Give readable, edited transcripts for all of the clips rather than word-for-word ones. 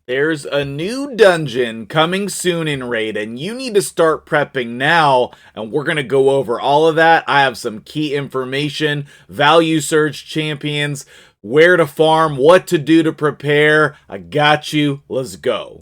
There's a new dungeon coming soon in Raid, and you need to start prepping now, and we're going to go over all of that. I have some key information, value surge champions, where to farm, what to do to prepare. I got you. Let's go.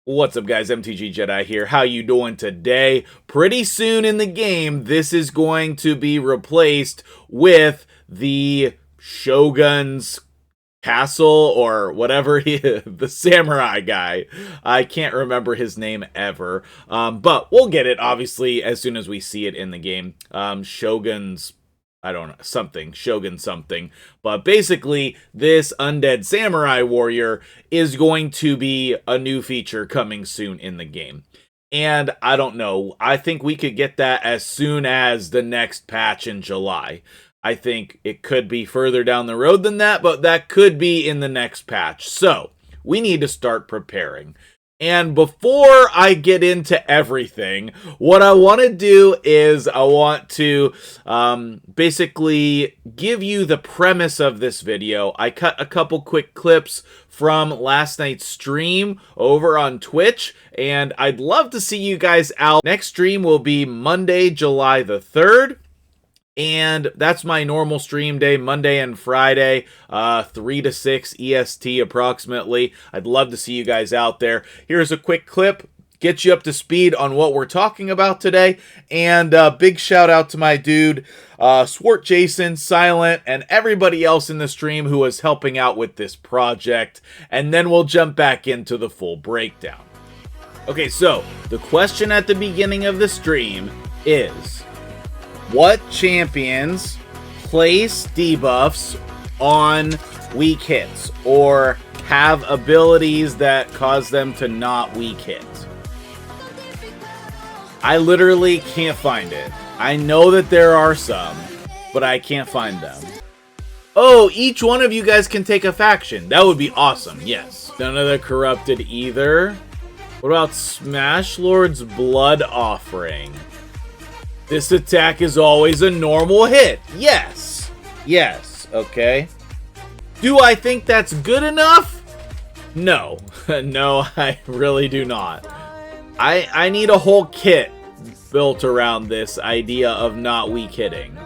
What's up, guys? MtgJedi here. How you doing today? Pretty soon in the game, this is going to be replaced with the Shogun's castle or whatever the samurai guy. I can't remember his name ever, but we'll get it obviously as soon as we see it in the game. Shogun's, I don't know, Shogun something. But basically, this undead samurai warrior is going to be a new feature coming soon in the game. And I don't know, I think we could get that as soon as the next patch in July. I think it could be further down the road than that, but that could be in the next patch. So, we need to start preparing. And before I get into everything, what I want to do is I want to basically give you the premise of this video. I cut a couple quick clips from last night's stream over on Twitch, and I'd love to see you guys out. Next stream will be Monday, July the 3rd. And that's my normal stream day, Monday and Friday, 3 to 6 EST approximately. I'd love to see you guys out there. Here's a quick clip, get you up to speed on what we're talking about today. And big shout out to my dude, Swart Jason, Silent, and everybody else in the stream who was helping out with this project. And then we'll jump back into the full breakdown. Okay, so the question at the beginning of the stream is, what champions place debuffs on weak hits or have abilities that cause them to not weak hit? I literally can't find it. I know that there are some, but I can't find them. Oh, each one of you guys can take a faction. That would be awesome, yes. None of the corrupted either. What about Smash Lord's Blood Offering? This attack is always a normal hit. Yes. Yes. Okay. Do I think that's good enough? No. No, I really do not. I need a whole kit built around this idea of not weak hitting.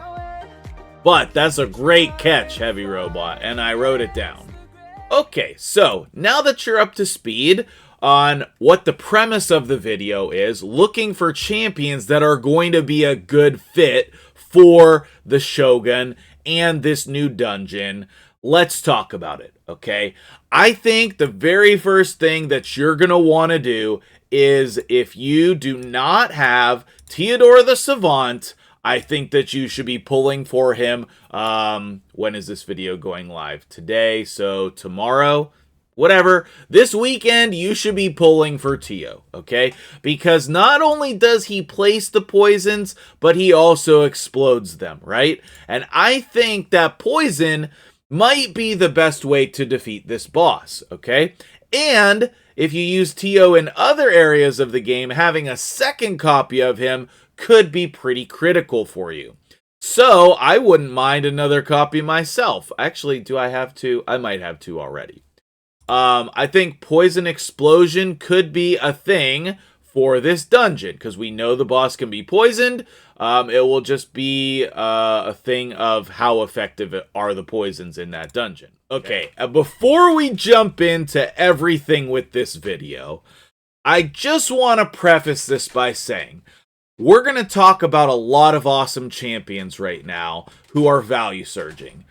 But that's a great catch, Heavy Robot, and I wrote it down. Okay, so now that you're up to speed on what the premise of the video is, looking for champions that are going to be a good fit for the Shogun and this new dungeon, let's talk about it, okay? I think the very first thing that you're going to want to do is, if you do not have Theodore the Savant, I think that you should be pulling for him. When is this video going live? Today, so tomorrow? Whatever, this weekend you should be pulling for Tio, okay? Because not only does he place the poisons, but he also explodes them, right? And I think that poison might be the best way to defeat this boss, okay? And if you use Tio in other areas of the game, having a second copy of him could be pretty critical for you. So I wouldn't mind another copy myself. Actually, do I have two? I might have two already. I think Poison Explosion could be a thing for this dungeon, because we know the boss can be poisoned. It will just be a thing of how effective are the poisons in that dungeon. Okay, before we jump into everything with this video, I just want to preface this by saying, we're going to talk about a lot of awesome champions right now who are value surging,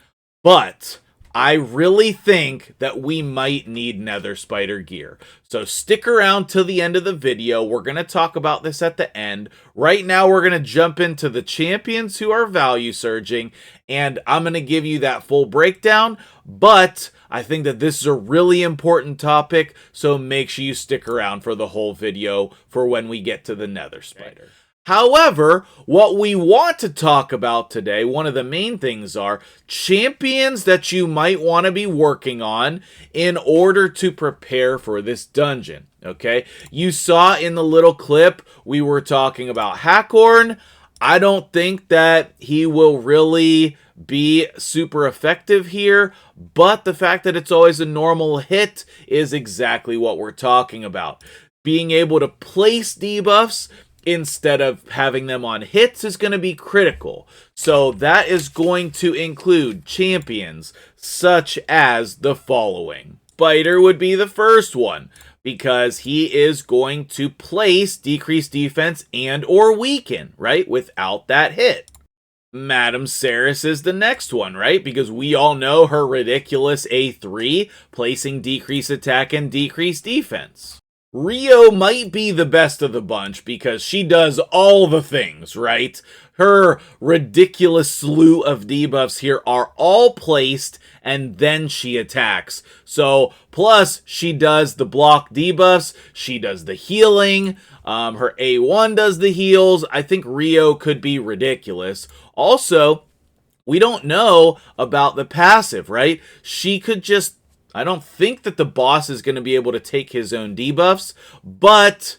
but I really think that we might need Nether Spider gear. So stick around till the end of the video. We're going to talk about this at the end. Right now, we're going to jump into the champions who are value surging, and I'm going to give you that full breakdown. But I think that this is a really important topic, so make sure you stick around for the whole video for when we get to the Nether Spider. However, what we want to talk about today, one of the main things are champions that you might want to be working on in order to prepare for this dungeon, okay? You saw in the little clip, we were talking about Hackhorn. I don't think that he will really be super effective here, but the fact that it's always a normal hit is exactly what we're talking about. Being able to place debuffs instead of having them on hits is going to be critical. So that is going to include champions such as the following. Biter would be the first one, because he is going to place decreased defense and or weaken, right, without that hit. Madam Saris is the next one, right? Because we all know her ridiculous A3, placing decreased attack and decreased defense. Rio might be the best of the bunch because she does all the things, right? Her ridiculous slew of debuffs here are all placed and then she attacks. So, plus she does the block debuffs, she does the healing, her A1 does the heals. I think Rio could be ridiculous. Also, we don't know about the passive, right? She could just, I don't think that the boss is going to be able to take his own debuffs, but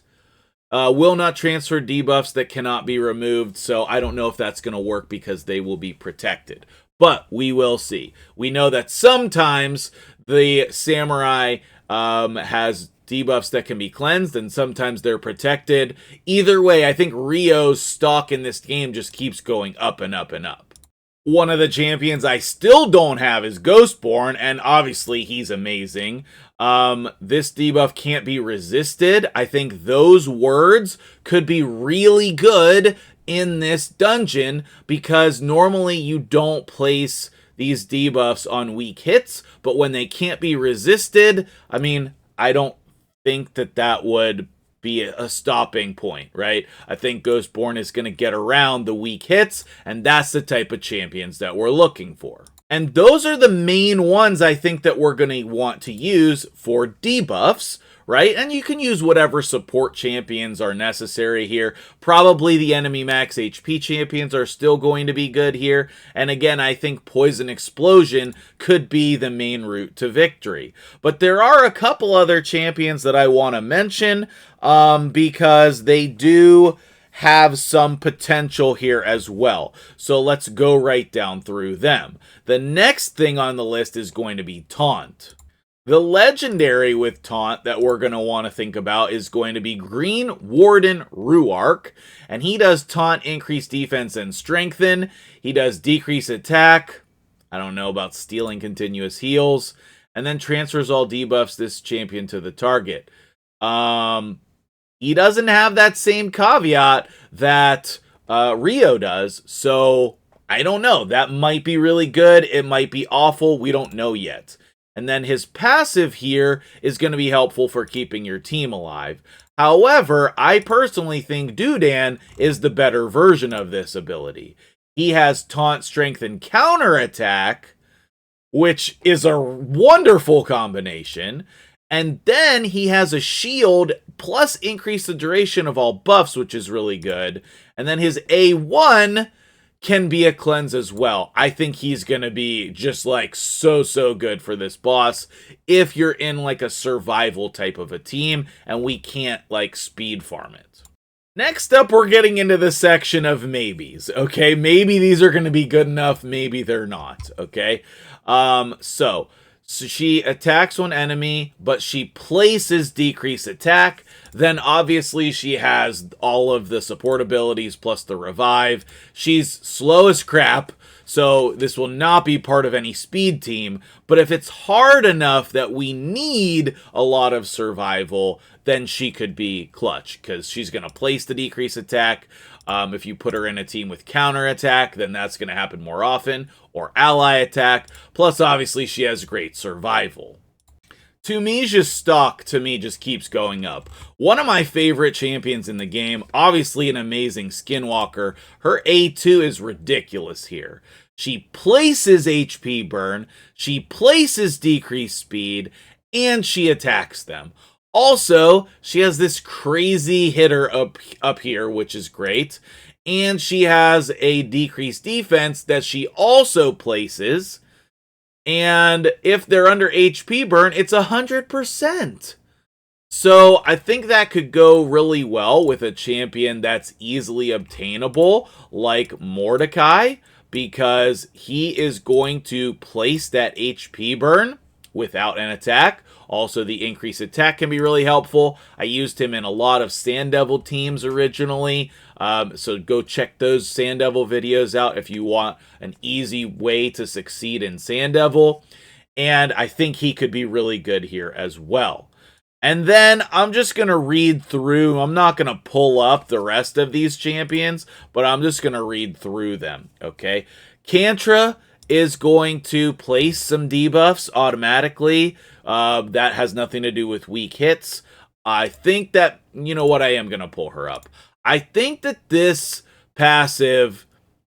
will not transfer debuffs that cannot be removed, so I don't know if that's going to work because they will be protected. But we will see. We know that sometimes the samurai has debuffs that can be cleansed, and sometimes they're protected. Either way, I think Rio's stock in this game just keeps going up and up and up. One of the champions I still don't have is Ghostborn, and obviously he's amazing. This debuff can't be resisted. I think those words could be really good in this dungeon because normally you don't place these debuffs on weak hits, but when they can't be resisted, I mean, I don't think that that would be a stopping point, right? I think Ghostborn is going to get around the weak hits, and that's the type of champions that we're looking for. And those are the main ones I think that we're going to want to use for debuffs, right? And you can use whatever support champions are necessary here. Probably the enemy max HP champions are still going to be good here. And again, I think Poison Explosion could be the main route to victory. But there are a couple other champions that I want to mention because they do have some potential here as well. So let's go right down through them. The next thing on the list is going to be Taunt. The legendary with Taunt that we're going to want to think about is going to be Green Warden Ruark, and he does Taunt, increase defense, and strengthen. He does decrease attack. I don't know about stealing continuous heals, and then transfers all debuffs this champion to the target. He doesn't have that same caveat that Rio does, so I don't know. That might be really good. It might be awful. We don't know yet. And then his passive here is going to be helpful for keeping your team alive. However, I personally think Dudan is the better version of this ability. He has Taunt, Strength, and Counterattack, which is a wonderful combination. And then he has a shield plus increase the duration of all buffs, which is really good. And then his A1 can be a cleanse as well. I think he's going to be just like so good for this boss if you're in like a survival type of a team and we can't like speed farm it. Next up, we're getting into the section of maybes, okay? Maybe these are going to be good enough, maybe they're not, okay? So she attacks one enemy, but she places decrease attack. Then obviously she has all of the support abilities plus the revive. She's slow as crap, so this will not be part of any speed team. But if it's hard enough that we need a lot of survival, then she could be clutch because she's going to place the decrease attack. If you put her in a team with counterattack, then that's going to happen more often, or ally attack. Plus, obviously, she has great survival. Tunisia's stock, to me, just keeps going up. One of my favorite champions in the game, obviously an amazing skinwalker. Her A2 is ridiculous here. She places HP burn, she places decreased speed, and she attacks them. Also, she has this crazy hitter up here, which is great. And she has a decreased defense that she also places. And if they're under HP burn, it's 100%. So I think that could go really well with a champion that's easily obtainable, like Mordecai, because he is going to place that HP burn without an attack. Also, the increased attack can be really helpful. I used him in a lot of Sand Devil teams originally, so go check those Sand Devil videos out if you want an easy way to succeed in Sand Devil. And I think he could be really good here as well. And then I'm just going to read through. I'm not going to pull up the rest of these champions, but I'm just going to read through them, okay? Kantra is going to place some debuffs automatically. That has nothing to do with weak hits. I think that, you know what, I am going to pull her up. I think that this passive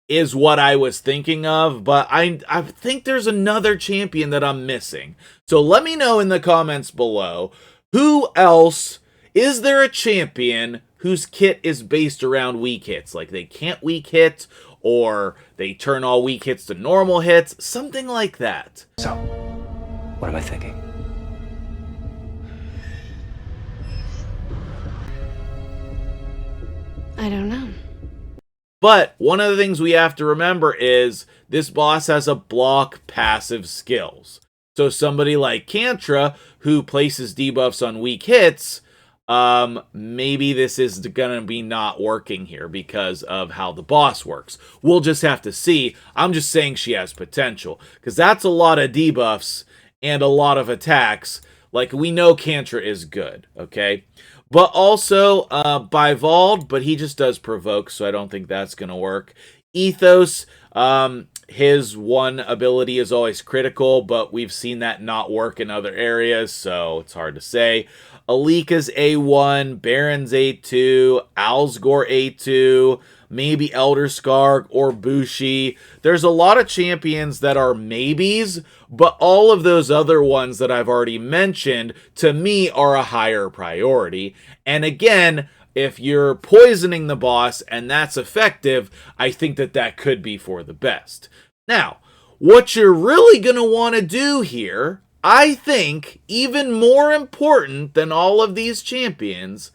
is what I was thinking of, but I think there's another champion that I'm missing. So let me know in the comments below. Who else, is there a champion whose kit is based around weak hits? Like they can't weak hit, or they turn all weak hits to normal hits, something like that. So, what am I thinking? I don't know. But one of the things we have to remember is this boss has a block passive skills. So somebody like Kantra, who places debuffs on weak hits, maybe this is going to be not working here because of how the boss works. We'll just have to see. I'm just saying she has potential, because that's a lot of debuffs and a lot of attacks. Like, we know Kantra is good, okay? But also, Bivald, but he just does provoke, so I don't think that's going to work. Ethos, his one ability is always critical, but we've seen that not work in other areas, so it's hard to say. Alika's A1, Baron's A2, Alsgore A2, maybe Elder Skarg or Bushi. There's a lot of champions that are maybes, but all of those other ones that I've already mentioned, to me, are a higher priority. And again, if you're poisoning the boss and that's effective, I think that that could be for the best. Now, what you're really going to want to do here, I think, even more important than all of these champions,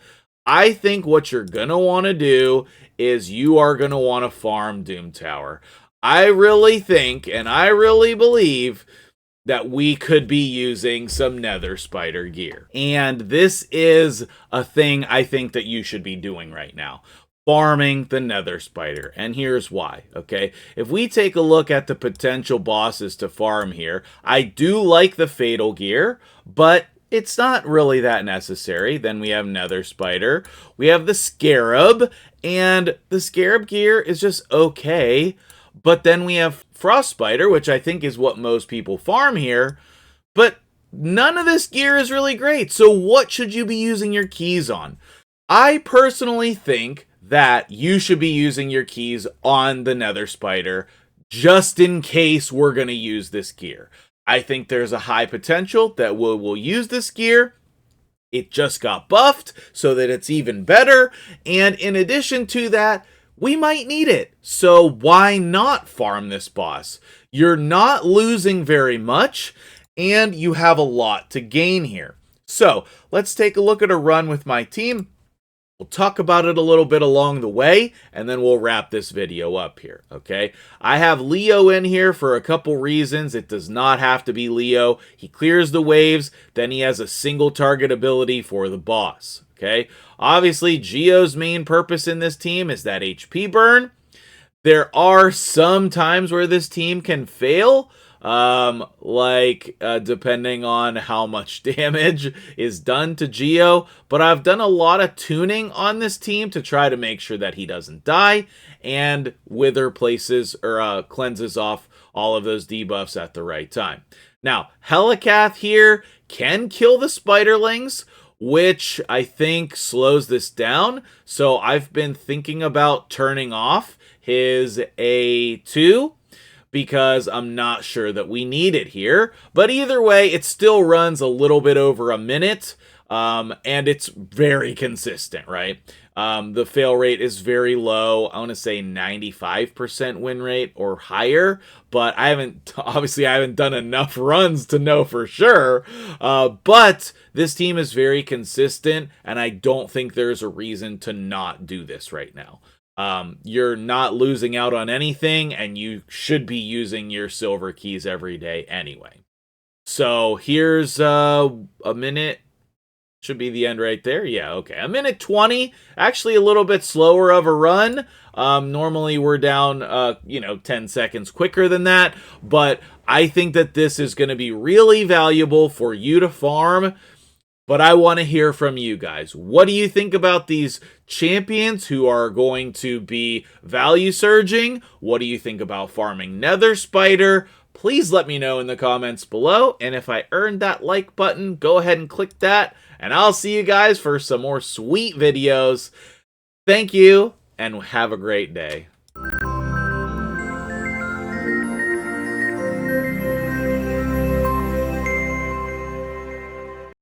I think what you're going to want to do is you are going to want to farm Doom Tower. I really think, and I really believe, that we could be using some Nether Spider gear. And this is a thing I think that you should be doing right now. Farming the Nether Spider. And here's why, okay? If we take a look at the potential bosses to farm here, I do like the Fatal gear, but it's not really that necessary. Then we have Nether Spider. We have the Scarab, and the Scarab gear is just okay. But then we have Frost Spider, which I think is what most people farm here, but none of this gear is really great. So what should you be using your keys on? I personally think that you should be using your keys on the Nether Spider, just in case we're going to use this gear. I think there's a high potential that we'll use this gear. It just got buffed so that it's even better. And in addition to that, we might need it. So why not farm this boss? You're not losing very much, and you have a lot to gain here. So let's take a look at a run with my team. We'll talk about it a little bit along the way, and then we'll wrap this video up here, okay? I have Leo in here for a couple reasons. It does not have to be Leo. He clears the waves, then he has a single target ability for the boss, okay? Obviously, Geo's main purpose in this team is that HP burn. There are some times where this team can fail, depending on how much damage is done to Geo, but I've done a lot of tuning on this team to try to make sure that he doesn't die, and Wither places or cleanses off all of those debuffs at the right time. Now, Helicath here can kill the Spiderlings, which I think slows this down, so I've been thinking about turning off his A2, because I'm not sure that we need it here. But either way, it still runs a little bit over a minute, and it's very consistent, right? The fail rate is very low. I want to say 95% win rate or higher, but obviously I haven't done enough runs to know for sure. But this team is very consistent, and I don't think there's a reason to not do this right now. You're not losing out on anything, and you should be using your silver keys every day anyway. So here's a minute. Should be the end right there. Yeah, okay. A minute 20. Actually a little bit slower of a run. Normally we're down, 10 seconds quicker than that. But I think that this is going to be really valuable for you to farm. But I want to hear from you guys. What do you think about these champions who are going to be value surging? What do you think about farming Nether Spider? Please let me know in the comments below. And if I earned that like button, go ahead and click that. And I'll see you guys for some more sweet videos. Thank you, and have a great day.